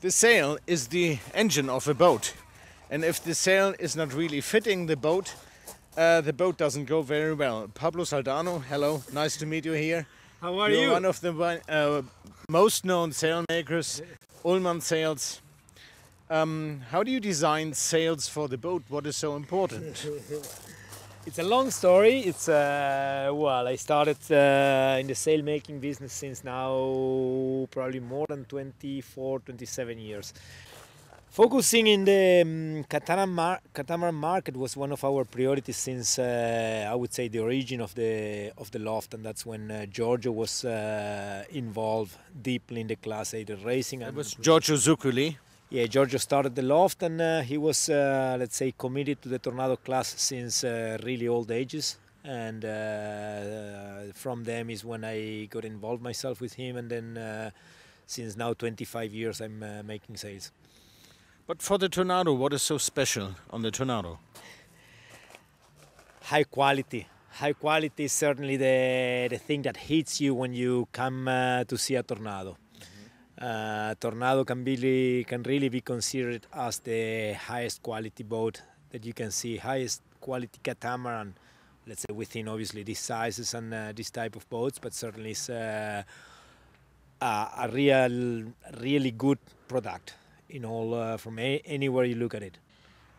The sail is the engine of a boat, and if the sail is not really fitting the boat doesn't go very well. Pablo Soldano, hello, nice to meet you here. How are You're you? one of the most known sail makers, Ullman sails. How do you design sails for the boat? What is so important? It's a long story. It's well, I started in the sail making business since now probably more than 24, 27 years. Focusing in the catamaran market was one of our priorities since I would say the origin of the loft, and that's when Giorgio was involved deeply in the Class A racing. It was Giorgio Zuccoli. Yeah, Giorgio started the loft, and he was, let's say, committed to the Tornado class since really old ages. And from them is when I got involved myself with him, and then since now 25 years I'm making sails. But for the Tornado, what is so special on the Tornado? High quality. High quality is certainly the thing that hits you when you come to see a Tornado. Tornado can really be considered as the highest quality boat that you can see, highest quality catamaran, let's say within obviously these sizes and this type of boats, but certainly it's a really good product in all from anywhere you look at it.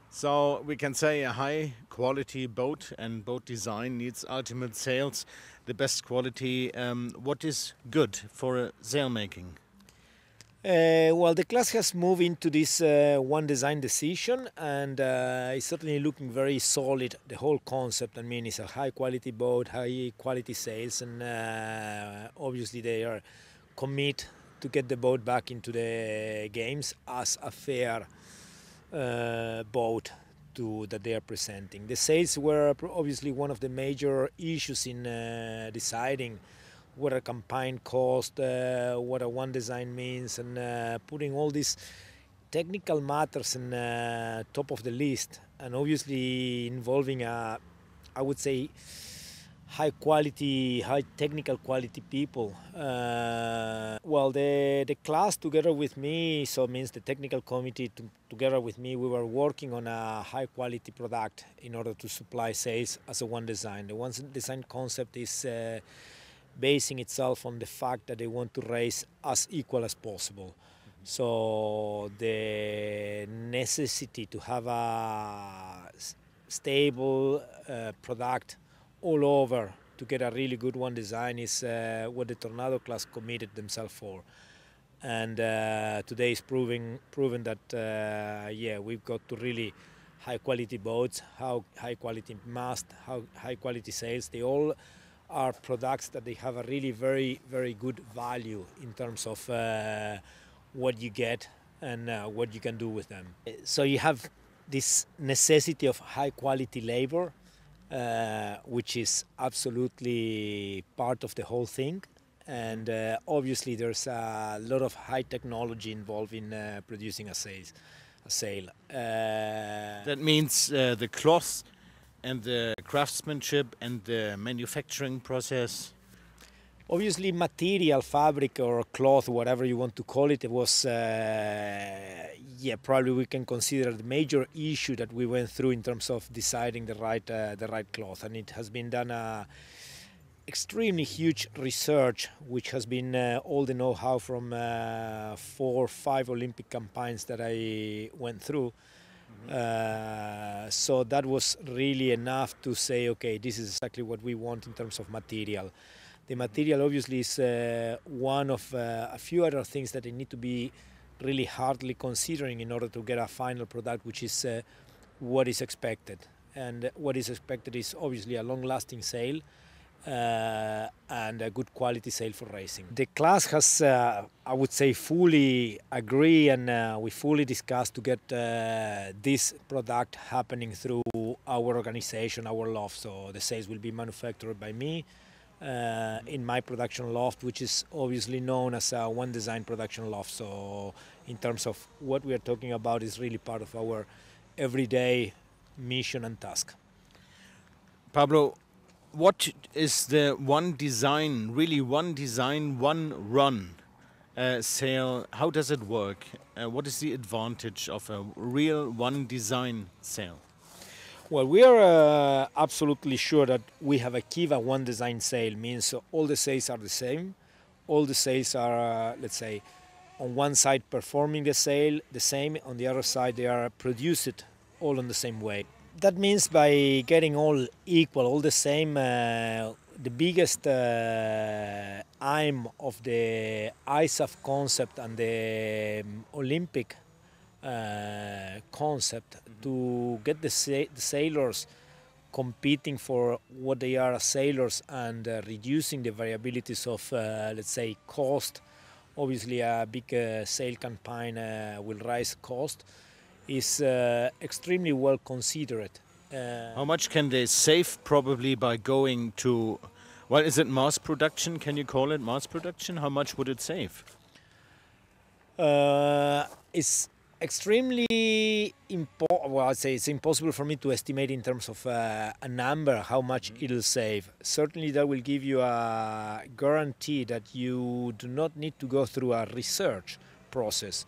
So we can say a high quality boat and boat design needs ultimate sails, the best quality. What is good for sail making? Well, the class has moved into this one design decision, and it's certainly looking very solid. The whole concept, I mean, it's a high quality boat, high quality sails, and obviously they are committed to get the boat back into the games as a fair boat that they are presenting. The sails were obviously one of the major issues in deciding what a campaign cost, what a one design means, and putting all these technical matters on top of the list, and obviously involving I would say high technical quality people. Well, the class together with me, so it means the technical committee together with me, we were working on a high quality product in order to supply sails as a one design. The one design concept is basing itself on the fact that they want to race as equal as possible. So the necessity to have a stable product all over to get a really good one design is what the Tornado class committed themselves for. And today is proven that yeah, we've got to really high quality boats, high quality mast, high quality sails. They all are products that they have a really very, very good value in terms of what you get and what you can do with them. So you have this necessity of high quality labor, which is absolutely part of the whole thing. And obviously there's a lot of high technology involved in producing a sail. That means the cloth and the craftsmanship and the manufacturing process. Obviously material, fabric or cloth, whatever you want to call it, it was, yeah, probably we can consider the major issue that we went through in terms of deciding the right cloth. And it has been done extremely huge research, which has been all the know-how from 4 or 5 Olympic campaigns that I went through. So that was really enough to say, okay, this is exactly what we want in terms of material. The material obviously is one of a few other things that they need to be really hardly considering in order to get a final product, which is what is expected. And what is expected is obviously a long-lasting sail and a good quality sail for racing. The class has, I would say, fully agree, and we fully discussed to get this product happening through our organization, our loft. So the sails will be manufactured by me in my production loft, which is obviously known as a one design production loft. So in terms of what we are talking about is really part of our everyday mission and task. Pablo, what is the one design, really one design, one run sail, how does it work? What is the advantage of a real one design sail? Well, we are absolutely sure that we have a Kiva one design sail, means all the sails are the same. All the sails are, let's say, on one side performing the sail the same, on the other side they are produced all in the same way. That means by getting all equal, all the same, the biggest aim of the ISAF concept and the Olympic concept to get the sailors competing for what they are as sailors and reducing the variabilities of, let's say, cost. Obviously, a big sail campaign will rise cost. Is extremely well considered. How much can they save probably by going to, well, is it mass production? Can you call it mass production? How much would it save? It's extremely important. Well, I'd say it's impossible for me to estimate in terms of a number how much it'll save. Certainly, that will give you a guarantee that you do not need to go through a research process,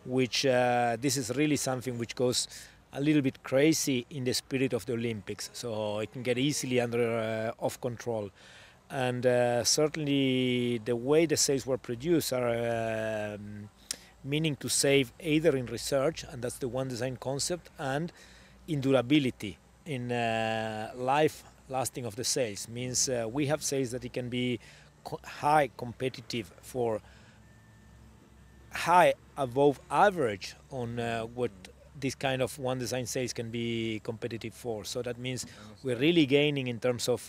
which this is really something which goes a little bit crazy in the spirit of the Olympics. So it can get easily under off control. And certainly the way the sails were produced are meaning to save either in research, and that's the one design concept, and in durability, in life lasting of the sails. Means we have sails that it can be high competitive for high above average on what this kind of one design sails can be competitive for. So that means we're really gaining in terms of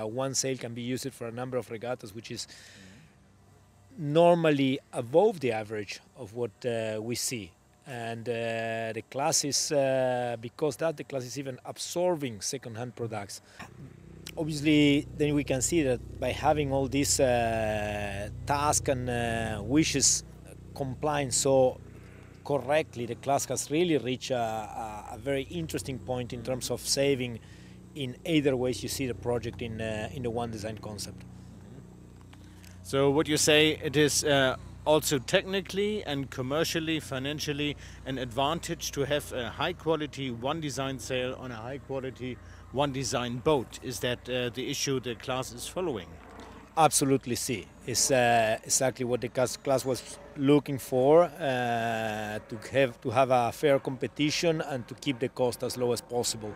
one sail can be used for a number of regattas, which is normally above the average of what we see. And the class is, because that the class is even absorbing second-hand products. Obviously, then we can see that by having all these tasks and wishes complying so correctly, the class has really reached a very interesting point in terms of saving in either ways you see the project in the one design concept. So what you say, it is also technically and commercially, financially an advantage to have a high quality one design sail on a high quality one design boat. Is that the issue the class is following? Absolutely, see. It's exactly what the class was looking for, to have a fair competition and to keep the cost as low as possible,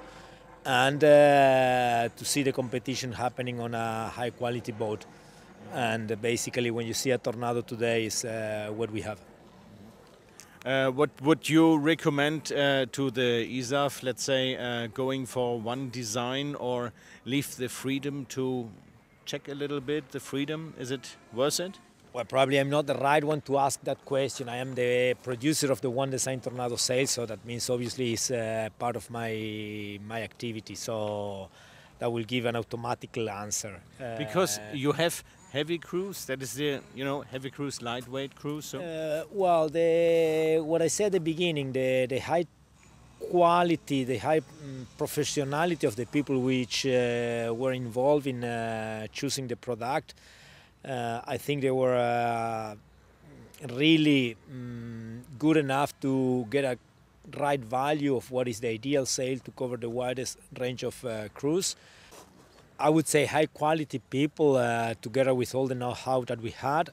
and to see the competition happening on a high quality boat. And basically, when you see a Tornado today, is what we have. What would you recommend to the ISAF, let's say, going for one design, or leave the freedom to check a little bit the freedom? Is it worth it? Well, probably I'm not the right one to ask that question. I am the producer of the one design Tornado sail, so that means obviously it's part of my activity. So that will give an automatical answer. Because you have heavy cruise, that is the heavy cruise, lightweight cruise. So well, what I said at the beginning, the high quality, the high professionality of the people which were involved in choosing the product, I think they were really good enough to get a right value of what is the ideal sail to cover the widest range of cruise. I would say high quality people, together with all the know-how that we had,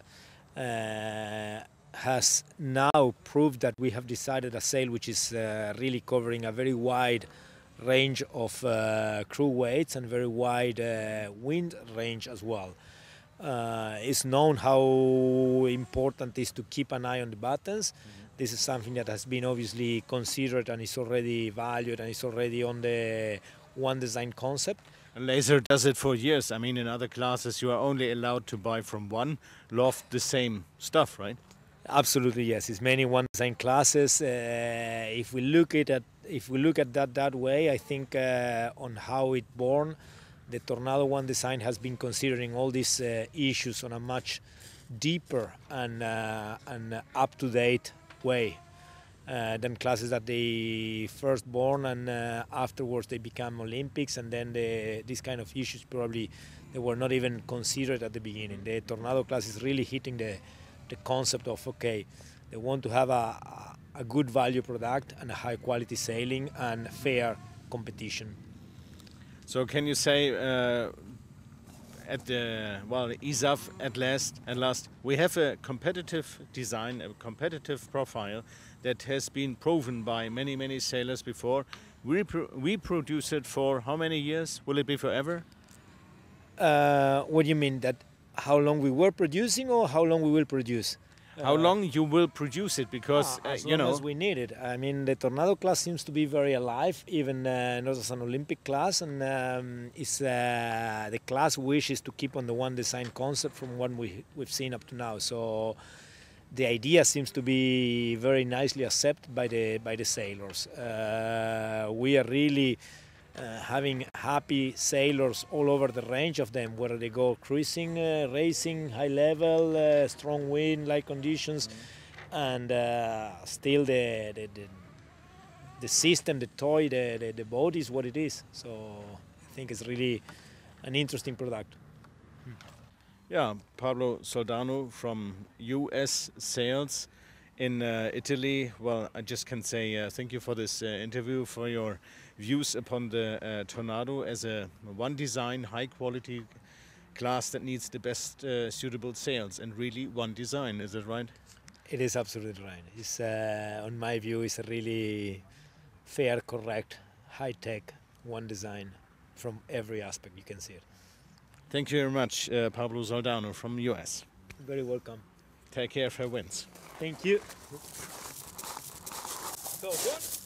has now proved that we have decided a sail which is really covering a very wide range of crew weights and very wide wind range as well. It's known how important it is to keep an eye on the buttons. This is something that has been obviously considered and is already valued and is already on the one design concept. Laser does it for years. I mean, in other classes you are only allowed to buy from one loft the same stuff, right? Absolutely, yes. It's many one design classes. If we look at that way, I think on how it born, the Tornado one design has been considering all these issues on a much deeper and up-to-date way than classes that they first born and afterwards they become Olympics, and then these kind of issues probably they were not even considered at the beginning. The Tornado class is really hitting the concept of, okay, they want to have a good value product and a high quality sailing and fair competition. So can you say at the ISAF at last we have a competitive design, a competitive profile that has been proven by many sailors before. We produce it for how many years? Will it be forever? What do you mean, that how long we were producing or how long we will produce? How long you will produce it? Because as you long know, as we need it. I mean, the Tornado class seems to be very alive, even not as an Olympic class, and the class wishes to keep on the one design concept from what we've seen up to now. So the idea seems to be very nicely accepted by the sailors. We are really having happy sailors all over the range of them, whether they go cruising, racing, high level, strong wind, light conditions, and still the system, the toy, the boat is what it is. So I think it's really an interesting product. yeah, Pablo Soldano from US Sales in Italy. Well, I just can say thank you for this interview, for your views upon the Tornado as a one design, high quality class that needs the best suitable sails, and really one design. Is that right? It is absolutely right. It's, on my view, it's a really fair, correct, high-tech one design from every aspect. You can see it. Thank you very much, Pablo Soldano from US. Very welcome. Take care, fair winds. Thank you. So good.